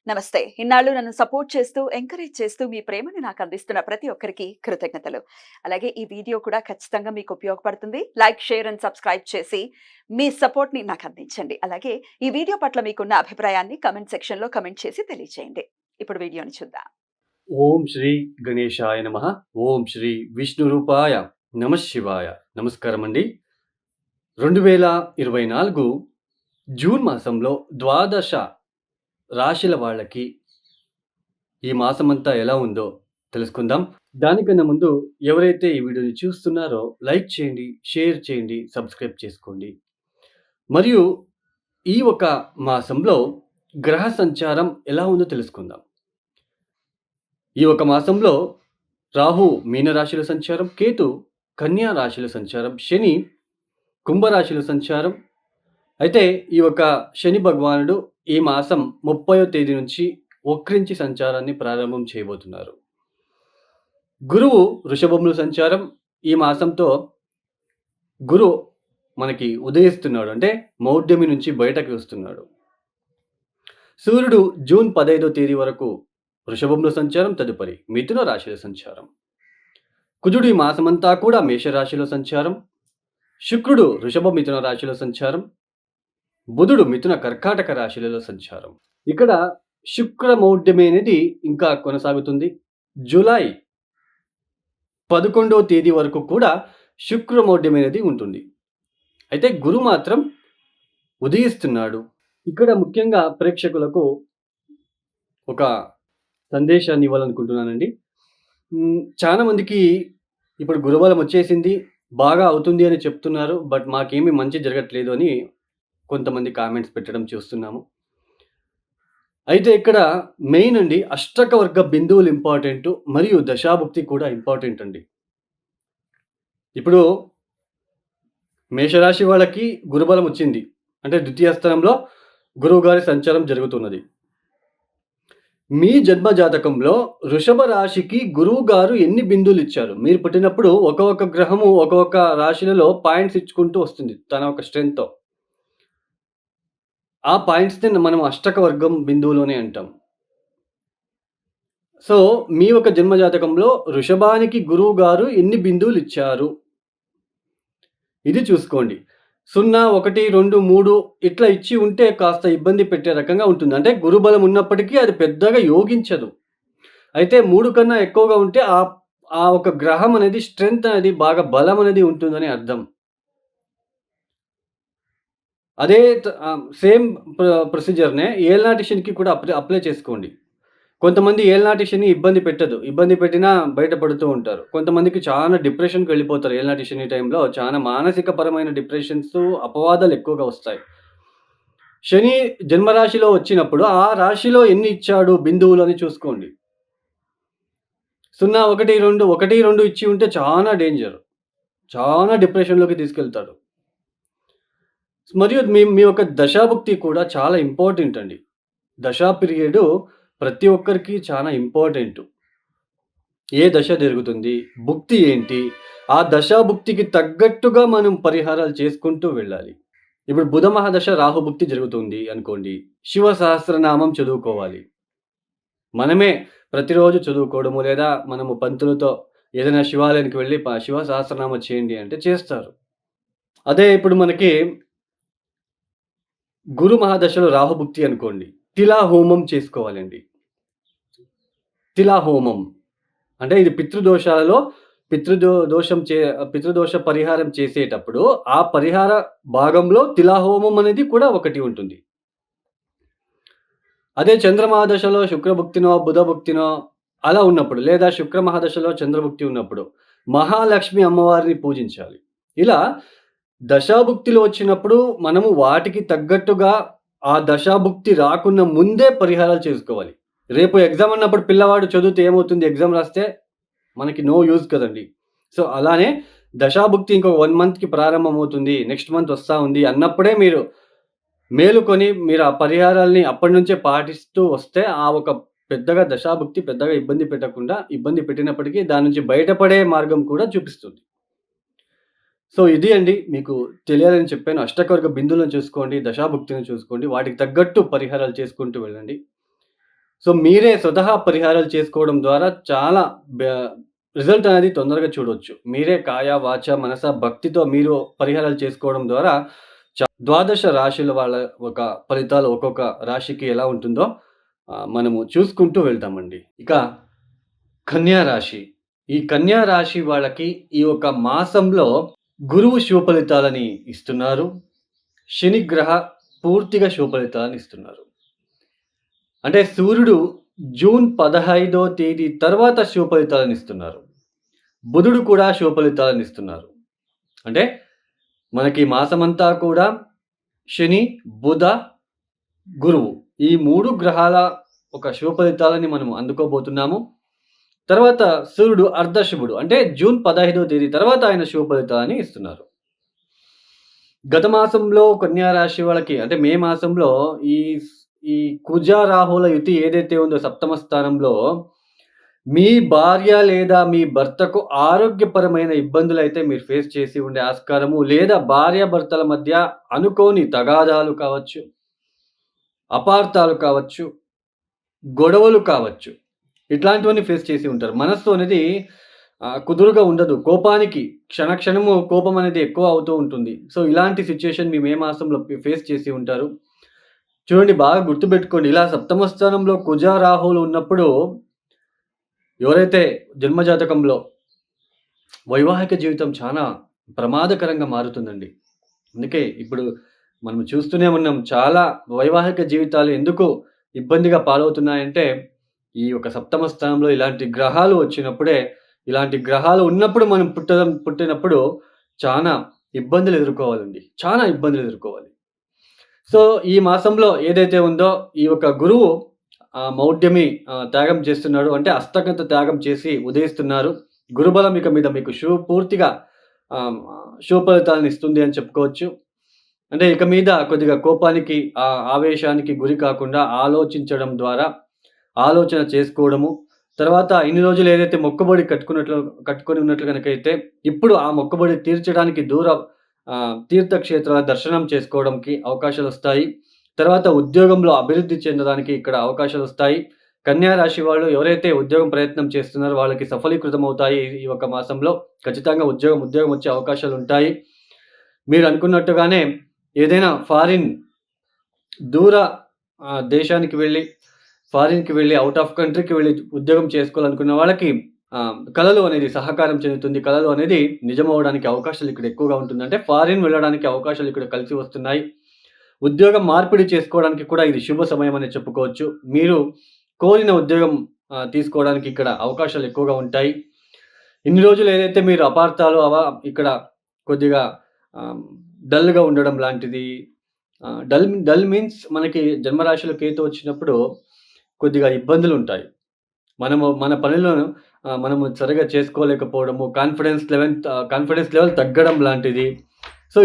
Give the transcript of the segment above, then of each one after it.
నమస్తే. ఇన్నాళ్ళు నన్ను సపోర్ట్ చేస్తూ, ఎంకరేజ్ చేస్తూ మీ ప్రేమని నాకు అందిస్తున్న ప్రతి ఒక్కరికి కృతజ్ఞతలు. అలాగే ఈ వీడియో కూడా ఖచ్చితంగా మీకు ఉపయోగపడుతుంది. లైక్, షేర్ అండ్ సబ్స్క్రైబ్ చేసి మీ సపోర్ట్‌ని నాకు అందించండి. అలాగే ఈ వీడియో పట్ల మీకున్న అభిప్రాయాన్ని కామెంట్ సెక్షన్‌లో కామెంట్ చేసి తెలియజేయండి. ఇప్పుడు వీడియోని చూద్దాం. ఓం శ్రీ గణేశాయ నమః. ఓం శ్రీ విష్ణురూపాయ నమః శివాయ. నమస్కారమండి. 2024 జూన్ మాసంలో ద్వాదశ రాశుల వాళ్ళకి ఈ మాసమంతా ఎలా ఉందో తెలుసుకుందాం. దానికన్నా ముందు ఎవరైతే ఈ వీడియోని చూస్తున్నారో లైక్ చేయండి, షేర్ చేయండి, సబ్స్క్రైబ్ చేసుకోండి. మరియు ఈ ఒక మాసంలో గ్రహ సంచారం ఎలా ఉందో తెలుసుకుందాం. ఈ ఒక మాసంలో రాహు మీనరాశిలో సంచారం, కేతు కన్యా రాశిలో సంచారం, శని కుంభరాశిలో సంచారం. అయితే ఈ ఒక శని భగవానుడు ఈ మాసం 30వ తేదీ నుంచి వక్రించి సంచారాన్ని ప్రారంభం చేయబోతున్నారు. గురువు వృషభంలో సంచారం. ఈ మాసంతో గురు మనకి ఉదయిస్తున్నాడు, అంటే మౌఢ్యమి నుంచి బయటకి వస్తున్నాడు. సూర్యుడు జూన్ 15వ తేదీ వరకు వృషభంలో సంచారం, తదుపరి మిథున రాశిలో సంచారం. కుజుడు ఈ మాసమంతా కూడా మేషరాశిలో సంచారం. శుక్రుడు వృషభ మిథున రాశిలో సంచారం. బుధుడు మిథున కర్కాటక రాశిలలో సంచారం. ఇక్కడ శుక్ర మౌఢ్యమి అనేది ఇంకా కొనసాగుతుంది. జూలై 11వ తేదీ వరకు కూడా శుక్ర మౌఢ్యం అనేది ఉంటుంది. అయితే గురు మాత్రం ఉదయిస్తున్నాడు. ఇక్కడ ముఖ్యంగా ప్రేక్షకులకు ఒక సందేశాన్ని ఇవ్వాలనుకుంటున్నానండి. చాలా మందికి ఇప్పుడు గురుబలం వచ్చేసింది, బాగా అవుతుంది అని చెప్తున్నారు. బట్ మాకేమీ మంచి జరగట్లేదు అని కొంతమంది కామెంట్స్ పెట్టడం చూస్తున్నాము. అయితే ఇక్కడ మెయిన్ అండి, అష్టక వర్గ బిందువులు ఇంపార్టెంట్, మరియు దశాభుక్తి కూడా ఇంపార్టెంట్ అండి. ఇప్పుడు మేషరాశి వాళ్ళకి గురుబలం వచ్చింది, అంటే ద్వితీయ స్థానంలో గురువు గారి సంచారం జరుగుతున్నది. మీ జన్మ జాతకంలో వృషభ రాశికి గురువు గారు ఎన్ని బిందువులు ఇచ్చారు? మీరు పుట్టినప్పుడు ఒక్కొక్క గ్రహము ఒక్కొక్క రాశులలో పాయింట్స్ ఇచ్చుకుంటూ వస్తుంది తన ఒక స్ట్రెంగ్త్‌తో. ఆ పాయింట్స్‌ని మనం అష్టక వర్గం బిందువులోనే అంటాం. సో, మీ యొక్క జన్మ జాతకంలో వృషభానికి గురువు గారు ఎన్ని బిందువులు ఇచ్చారు? ఇది చూసుకోండి. 0, 1, 2, 3 ఇట్లా ఇచ్చి ఉంటే కాస్త ఇబ్బంది పెట్టే రకంగా ఉంటుంది. అంటే గురుబలం ఉన్నప్పటికీ అది పెద్దగా యోగించదు. అయితే 3 కన్నా ఎక్కువగా ఉంటే ఆ ఒక గ్రహం అనేది స్ట్రెంగ్త్ అనేది బాగా బలం అనేది ఉంటుందని అర్థం. అదే సేమ్ ప్రొసీజర్‌నే ఏలినాటి శనికి కూడా అప్లై చేసుకోండి. కొంతమంది ఏలినాటి శని ఇబ్బంది పెట్టదు. ఇబ్బంది పెట్టినా బయటపడుతూ ఉంటారు. కొంతమందికి చాలా డిప్రెషన్‌కి వెళ్ళిపోతారు. ఏలినాటి శని టైంలో చాలా మానసిక పరమైన డిప్రెషన్స్, అపవాదాలు ఎక్కువగా వస్తాయి. శని జన్మరాశిలో వచ్చినప్పుడు ఆ రాశిలో ఎన్ని ఇచ్చాడు బిందువులు అని చూసుకోండి. 0, 1, 2, 1, 2 ఇచ్చి ఉంటే చాలా డేంజర్. చాలా డిప్రెషన్‌లోకి తీసుకెళ్తాడు. మరియు మీ యొక్క దశాభుక్తి కూడా చాలా ఇంపార్టెంట్ అండి. దశా పీరియడు ప్రతి ఒక్కరికి చాలా ఇంపార్టెంటు. ఏ దశ జరుగుతుంది? భుక్తి ఏంటి? ఆ దశాభుక్తికి తగ్గట్టుగా మనం పరిహారాలు చేసుకుంటూ వెళ్ళాలి. ఇప్పుడు బుధ మహాదశ రాహుభుక్తి జరుగుతుంది అనుకోండి. శివ సహస్రనామం చదువుకోవాలి. మనమే ప్రతిరోజు చదువుకోవడము, లేదా మనము పంతులతో ఏదైనా శివాలయానికి వెళ్ళి శివ సహస్రనామం చేయండి అంటే చేస్తారు. అదే ఇప్పుడు మనకి గురు మహాదశలో రాహుభుక్తి అనుకోండి. తిలా హోమం చేసుకోవాలండి. తిలా హోమం అంటే ఇది పితృదోషాలలో పితృదోష పరిహారం చేసేటప్పుడు ఆ పరిహార భాగంలో తిలా హోమం అనేది కూడా ఒకటి ఉంటుంది. అదే చంద్రమహాదశలో శుక్రభుక్తినో, బుధభుక్తినో అలా ఉన్నప్పుడు, లేదా శుక్ర మహాదశలో చంద్రభుక్తి ఉన్నప్పుడు మహాలక్ష్మి అమ్మవారిని పూజించాలి. ఇలా దశాభుక్తిలో వచ్చినప్పుడు మనము వాటికి తగ్గట్టుగా ఆ దశాభుక్తి రాకున్న ముందే పరిహారాలు చేసుకోవాలి. రేపు ఎగ్జామ్ అన్నప్పుడు పిల్లవాడు చదివితే ఏమవుతుంది? ఎగ్జామ్ రాస్తే మనకి నో యూజ్ కదండీ. సో, అలానే దశాభుక్తి ఇంకొక 1 మంత్‌కి ప్రారంభమవుతుంది, నెక్స్ట్ మంత్ వస్తా ఉంది అన్నప్పుడే మీరు మేలుకొని మీరు ఆ పరిహారాల్ని అప్పటి నుంచే పాటిస్తూ వస్తే ఆ ఒక పెద్దగా దశాభుక్తి పెద్దగా ఇబ్బంది పెట్టకుండా, ఇబ్బంది పెట్టినప్పటికీ దాని నుంచి బయటపడే మార్గం కూడా చూపిస్తుంది. సో, ఇది అండి మీకు తెలియాలని చెప్పాను. అష్టకవర్గ బిందువులను చూసుకోండి, దశాభుక్తిని చూసుకోండి. వాటికి తగ్గట్టు పరిహారాలు చేసుకుంటూ వెళ్ళండి. సో, మీరే స్వతహా పరిహారాలు చేసుకోవడం ద్వారా చాలా బ రిజల్ట్ అనేది తొందరగా చూడొచ్చు. మీరే కాయ, వాచ, మనస, భక్తితో మీరు పరిహారాలు చేసుకోవడం ద్వారా ద్వాదశ రాశుల వాళ్ళ ఒక ఫలితాలు ఒక్కొక్క రాశికి ఎలా ఉంటుందో మనము చూసుకుంటూ వెళ్తామండి. ఇక కన్యా రాశి. ఈ కన్యా రాశి వాళ్ళకి ఈ ఒక మాసంలో గురువు శుభ ఫలితాలని ఇస్తున్నారు. శని గ్రహ పూర్తిగా శుభ ఫలితాలను ఇస్తున్నారు. అంటే సూర్యుడు జూన్ 15వ తేదీ తర్వాత శుభ ఫలితాలను ఇస్తున్నారు. బుధుడు కూడా శుభ ఫలితాలను ఇస్తున్నారు. అంటే మనకి మాసమంతా కూడా శని, బుధ, గురువు ఈ 3 గ్రహాల ఒక శుభ ఫలితాలని మనం అందుకోబోతున్నాము. తర్వాత సూర్యుడు అర్ధశుభుడు. అంటే జూన్ 15వ తేదీ తర్వాత ఆయన శుభ ఫలితాలని ఇస్తున్నారు. గత మాసంలో కన్యా రాశి వాళ్ళకి అంటే మే మాసంలో ఈ ఈ కుజ, రాహుల యుతి ఏదైతే ఉందో సప్తమ స్థానంలో మీ భార్య లేదా మీ భర్తకు ఆరోగ్యపరమైన ఇబ్బందులైతే మీరు ఫేస్ చేసి ఉండే ఆస్కారము, లేదా భార్యాభర్తల మధ్య అనుకోని తగాదాలు కావచ్చు, అపార్థాలు కావచ్చు, గొడవలు కావచ్చు. ఇట్లాంటివన్నీ ఫేస్ చేసి ఉంటారు. మనస్సు అనేది కుదురుగా ఉండదు. కోపానికి క్షణము కోపం అనేది ఎక్కువ అవుతూ ఉంటుంది. సో, ఇలాంటి సిట్యుయేషన్ మీ మే మాసంలో ఫేస్ చేసి ఉంటారు. చూడండి బాగా గుర్తుపెట్టుకోండి. ఇలా సప్తమ స్థానంలో కుజ, రాహువులు ఉన్నప్పుడు ఎవరైతే జన్మజాతకంలో వైవాహిక జీవితం చాలా ప్రమాదకరంగా మారుతుందండి. అందుకే ఇప్పుడు మనం చూస్తూనే ఉన్నాం. చాలా వైవాహిక జీవితాలు ఎందుకు ఇబ్బందిగా పాలవుతున్నాయంటే, ఈ యొక్క సప్తమ స్థానంలో ఇలాంటి గ్రహాలు వచ్చినప్పుడే, ఇలాంటి గ్రహాలు ఉన్నప్పుడు మనం పుట్టినప్పుడు చానా ఇబ్బందులు ఎదుర్కోవాలండి. చానా ఇబ్బందులు ఎదుర్కోవాలి. సో, ఈ మాసంలో ఏదైతే ఉందో ఈ యొక్క గురువు మౌఢ్యమి త్యాగం చేస్తున్నాడు. అంటే హస్తగత త్యాగం చేసి ఉదయిస్తున్నారు. గురుబలం ఇక మీద మీకు పూర్తిగా ఆహ్, శుభ ఫలితాలను ఇస్తుంది అని చెప్పుకోవచ్చు. అంటే ఇక మీద కొద్దిగా కోపానికి, ఆవేశానికి గురి కాకుండా ఆలోచించడం ద్వారా ఆలోచన చేసుకోవడము. తర్వాత ఇన్ని రోజులు ఏదైతే మొక్కుబడి కట్టుకొని ఉన్నట్లు గనకైతే ఇప్పుడు ఆ మొక్కుబడి తీర్చడానికి తీర్థక్షేత్రాల దర్శనం చేసుకోవడంకి అవకాశాలొస్తాయి. తర్వాత ఉద్యోగంలో అభివృద్ధి చెందడానికి ఇక్కడ అవకాశాలొస్తాయి. కన్యా రాశి వాళ్ళు ఎవరైతే ఉద్యోగం ప్రయత్నం చేస్తున్నారో వాళ్ళకి సఫలీకృతమవుతాయి. ఈ ఒక మాసంలో ఖచ్చితంగా ఉద్యోగం వచ్చే అవకాశాలుంటాయి. మీరు అనుకున్నట్టుగానే ఏదైనా దూర దేశానికి వెళ్ళి, ఫారిన్‌కి వెళ్ళి, ఔట్ ఆఫ్ కంట్రీకి వెళ్ళి ఉద్యోగం చేసుకోవాలనుకున్న వాళ్ళకి కలలు అనేది సహకారం చెందుతుంది. కలలు అనేది నిజమవ్వడానికి అవకాశాలు ఇక్కడ ఎక్కువగా ఉంటుంది. అంటే ఫారిన్ వెళ్ళడానికి అవకాశాలు ఇక్కడ కలిసి వస్తున్నాయి. ఉద్యోగం మార్పిడి చేసుకోవడానికి కూడా ఇది శుభ సమయం అని చెప్పుకోవచ్చు. మీరు కోరిన ఉద్యోగం తీసుకోవడానికి ఇక్కడ అవకాశాలు ఎక్కువగా ఉంటాయి. ఇన్ని రోజులు ఏదైతే మీరు అపార్థాలు ఇక్కడ కొద్దిగా డల్‌గా ఉండడం లాంటిది, డల్ మీన్స్ మనకి జన్మరాశిలో కేతు వచ్చినప్పుడు కొద్దిగా ఇబ్బందులుంటాయి. మన పనిలో మనము సరిగ్గా చేసుకోలేకపోవడము, కాన్ఫిడెన్స్ లెవెల్ తగ్గడం లాంటిది. సో,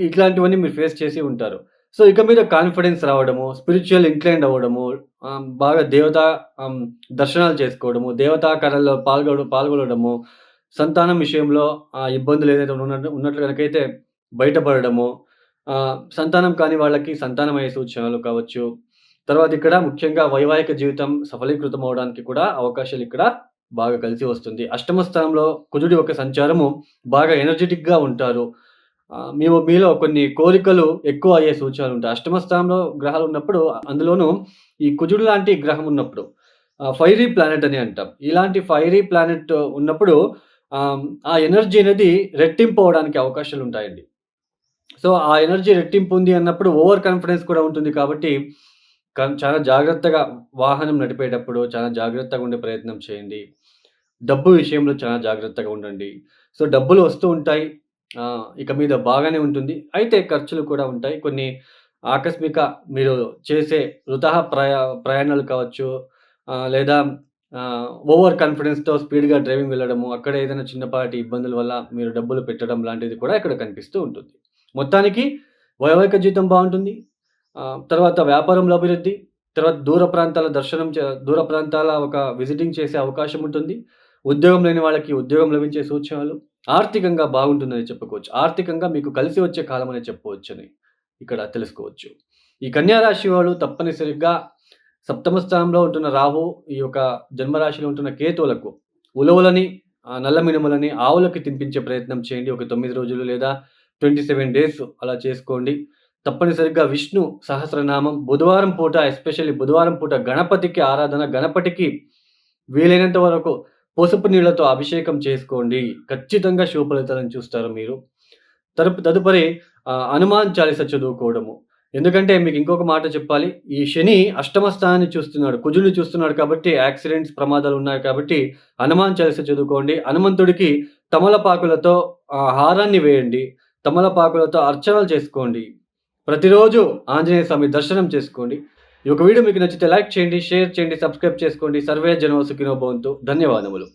ఇట్లాంటివన్నీ మీరు ఫేస్ చేసి ఉంటారు. సో, ఇక మీద కాన్ఫిడెన్స్ రావడము, స్పిరిచ్యువల్ ఇంక్లైన్డ్ అవ్వడము, బాగా దేవతా దర్శనాలు చేసుకోవడము, దేవతా కార్యాల్లో పాల్గొనడము, సంతానం విషయంలో ఇబ్బందులు ఏదైతే ఉన్నట్లు గనకైతే బయటపడడము, సంతానం కాని వాళ్ళకి సంతానమయ్యే సూచనలు కావచ్చు. తర్వాత ఇక్కడ ముఖ్యంగా వైవాహిక జీవితం సఫలీకృతం అవ్వడానికి కూడా అవకాశాలు ఇక్కడ బాగా కలిసి వస్తుంది. అష్టమ స్థానంలో కుజుడి యొక్క సంచారము బాగా ఎనర్జిటిక్‌గా ఉంటారు. మీలో కొన్ని కోరికలు ఎక్కువ అయ్యే సూచనలుంటాయి. అష్టమ స్థానంలో గ్రహాలు ఉన్నప్పుడు అందులోనూ ఈ కుజుడు లాంటి గ్రహం ఉన్నప్పుడు ఫైరీ ప్లానెట్ అని అంటాం. ఇలాంటి ఫైరీ ప్లానెట్ ఉన్నప్పుడు ఆ ఎనర్జీ అనేది రెట్టింపు అవ్వడానికి అవకాశాలుంటాయండి. సో, ఆ ఎనర్జీ రెట్టింపు ఉంది అన్నప్పుడు ఓవర్ కాన్ఫిడెన్స్ కూడా ఉంటుంది కాబట్టి చాలా జాగ్రత్తగా వాహనం నడిపేటప్పుడు చాలా జాగ్రత్తగా ఉండే ప్రయత్నం చేయండి. డబ్బు విషయంలో చాలా జాగ్రత్తగా ఉండండి. సో, డబ్బులు వస్తూ ఉంటాయి. ఇక మీద బాగానే ఉంటుంది. అయితే ఖర్చులు కూడా ఉంటాయి. కొన్ని ఆకస్మిక మీరు చేసే వృథా ప్రయాణాలు కావచ్చు, లేదా ఓవర్ కాన్ఫిడెన్స్‌తో స్పీడ్‌గా డ్రైవింగ్ వెళ్ళడము, అక్కడ ఏదైనా చిన్నపాటి ఇబ్బందుల వల్ల మీరు డబ్బులు పెట్టడం లాంటిది కూడా ఇక్కడ కనిపిస్తూ ఉంటుంది. మొత్తానికి వైవాహిక జీవితం బావుంటుంది. తర్వాత వ్యాపారంలో అభివృద్ధి, తర్వాత దూర ప్రాంతాల ఒక విజిటింగ్ చేసే అవకాశం ఉంటుంది. ఉద్యోగం లేని వాళ్ళకి ఉద్యోగం లభించే సూచనలు. ఆర్థికంగా బాగుంటుందని చెప్పుకోవచ్చు. ఆర్థికంగా మీకు కలిసి వచ్చే కాలం అని చెప్పవచ్చని ఇక్కడ తెలుసుకోవచ్చు. ఈ కన్యా రాశి వాళ్ళు తప్పనిసరిగా సప్తమ స్థానంలో ఉంటున్న రాహు, ఈ యొక్క జన్మరాశిలో ఉంటున్న కేతువులకు ఉలవలని, నల్ల మినుములని ఆవులకి తినిపించే ప్రయత్నం చేయండి. ఒక 9 రోజులు లేదా 27 డేస్ అలా చేసుకోండి. తప్పనిసరిగా విష్ణు సహస్రనామం బుధవారం పూట, ఎస్పెషల్లీ బుధవారం పూట గణపతికి ఆరాధన, గణపతికి వీలైనంత వరకు పసుపు నీళ్లతో అభిషేకం చేసుకోండి. ఖచ్చితంగా శుభ ఫలితాలను చూస్తారు మీరు. తదుపరి హనుమాన్ చాలీస చదువుకోవడము. ఎందుకంటే మీకు ఇంకొక మాట చెప్పాలి. ఈ శని అష్టమ స్థానాన్ని చూస్తున్నాడు, కుజుడిని చూస్తున్నాడు కాబట్టి యాక్సిడెంట్స్, ప్రమాదాలు ఉన్నాయి కాబట్టి హనుమాన్ చాలీస చదువుకోండి. హనుమంతుడికి తమలపాకులతో హారాన్ని వేయండి. తమలపాకులతో అర్చనలు చేసుకోండి. ప్రతిరోజు ఆంజనేయ స్వామి దర్శనం చేసుకోండి. ఈ యొక్క వీడియో మీకు నచ్చితే లైక్ చేయండి, షేర్ చేయండి, సబ్స్క్రైబ్ చేసుకోండి. సర్వే జనో సుఖినో భవంతు. ధన్యవాదములు.